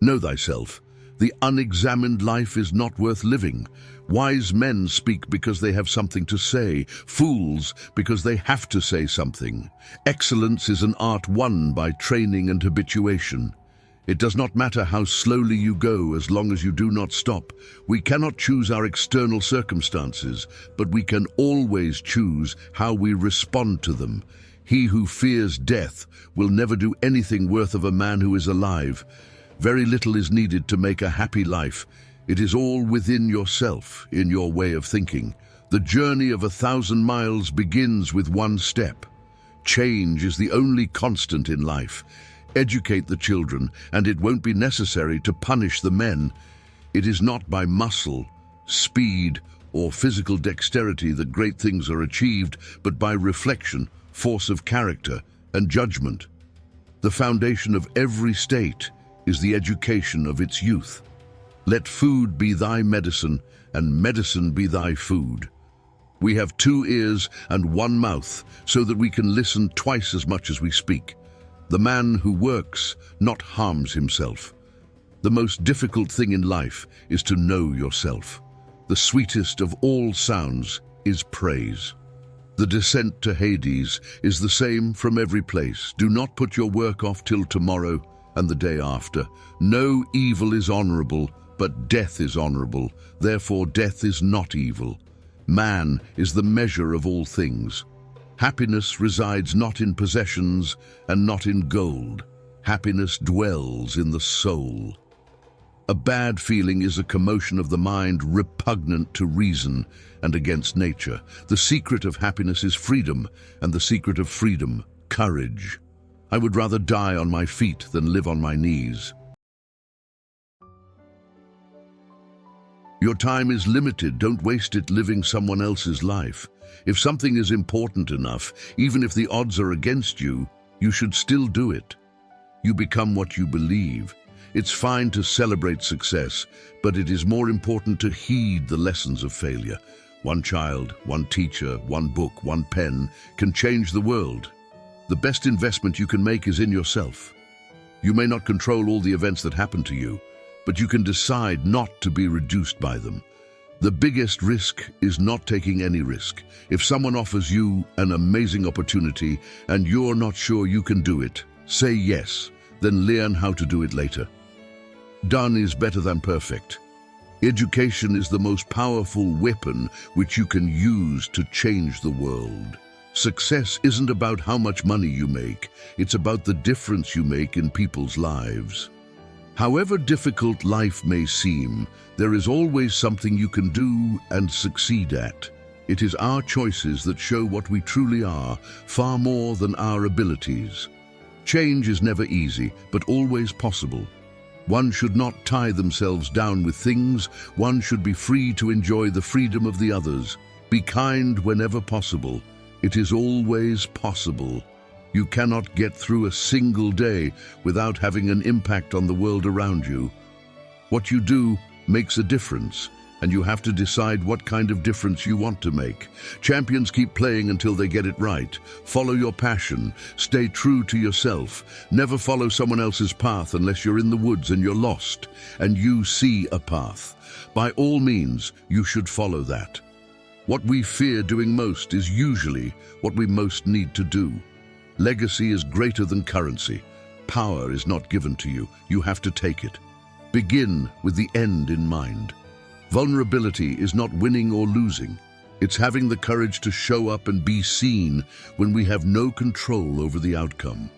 Know thyself. The unexamined life is not worth living. Wise men speak because they have something to say. Fools because they have to say something. Excellence is an art won by training and habituation. It does not matter how slowly you go as long as you do not stop. We cannot choose our external circumstances, but we can always choose how we respond to them. He who fears death will never do anything worth of a man who is alive. Very little is needed to make a happy life. It is all within yourself, in your way of thinking. The journey of 1,000 miles begins with one step. Change is the only constant in life. Educate the children, and it won't be necessary to punish the men. It is not by muscle, speed, or physical dexterity that great things are achieved, but by reflection, force of character, and judgment. The foundation of every state is the education of its youth. Let food be thy medicine, and medicine be thy food. We have 2 ears and 1 mouth, so that we can listen twice as much as we speak. The man who works not harms himself. The most difficult thing in life is to know yourself. The sweetest of all sounds is praise. The descent to Hades is the same from every place. Do not put your work off till tomorrow and the day after. No evil is honorable, but death is honorable. Therefore, death is not evil. Man is the measure of all things. Happiness resides not in possessions and not in gold. Happiness dwells in the soul. A bad feeling is a commotion of the mind repugnant to reason and against nature. The secret of happiness is freedom, and the secret of freedom, courage. I would rather die on my feet than live on my knees. Your time is limited. Don't waste it living someone else's life. If something is important enough, even if the odds are against you, you should still do it. You become what you believe. It's fine to celebrate success, but it is more important to heed the lessons of failure. One child, one teacher, one book, one pen can change the world. The best investment you can make is in yourself. You may not control all the events that happen to you, but you can decide not to be reduced by them. The biggest risk is not taking any risk. If someone offers you an amazing opportunity and you're not sure you can do it, say yes, then learn how to do it later. Done is better than perfect. Education is the most powerful weapon which you can use to change the world. Success isn't about how much money you make, it's about the difference you make in people's lives. However difficult life may seem, there is always something you can do and succeed at. It is our choices that show what we truly are, far more than our abilities. Change is never easy, but always possible. One should not tie themselves down with things. One should be free to enjoy the freedom of the others. Be kind whenever possible. It is always possible. You cannot get through a single day without having an impact on the world around you. What you do makes a difference, and you have to decide what kind of difference you want to make. Champions keep playing until they get it right. Follow your passion. Stay true to yourself. Never follow someone else's path unless you're in the woods and you're lost, and you see a path. By all means, you should follow that. What we fear doing most is usually what we most need to do. Legacy is greater than currency. Power is not given to you. You have to take it. Begin with the end in mind. Vulnerability is not winning or losing. It's having the courage to show up and be seen when we have no control over the outcome.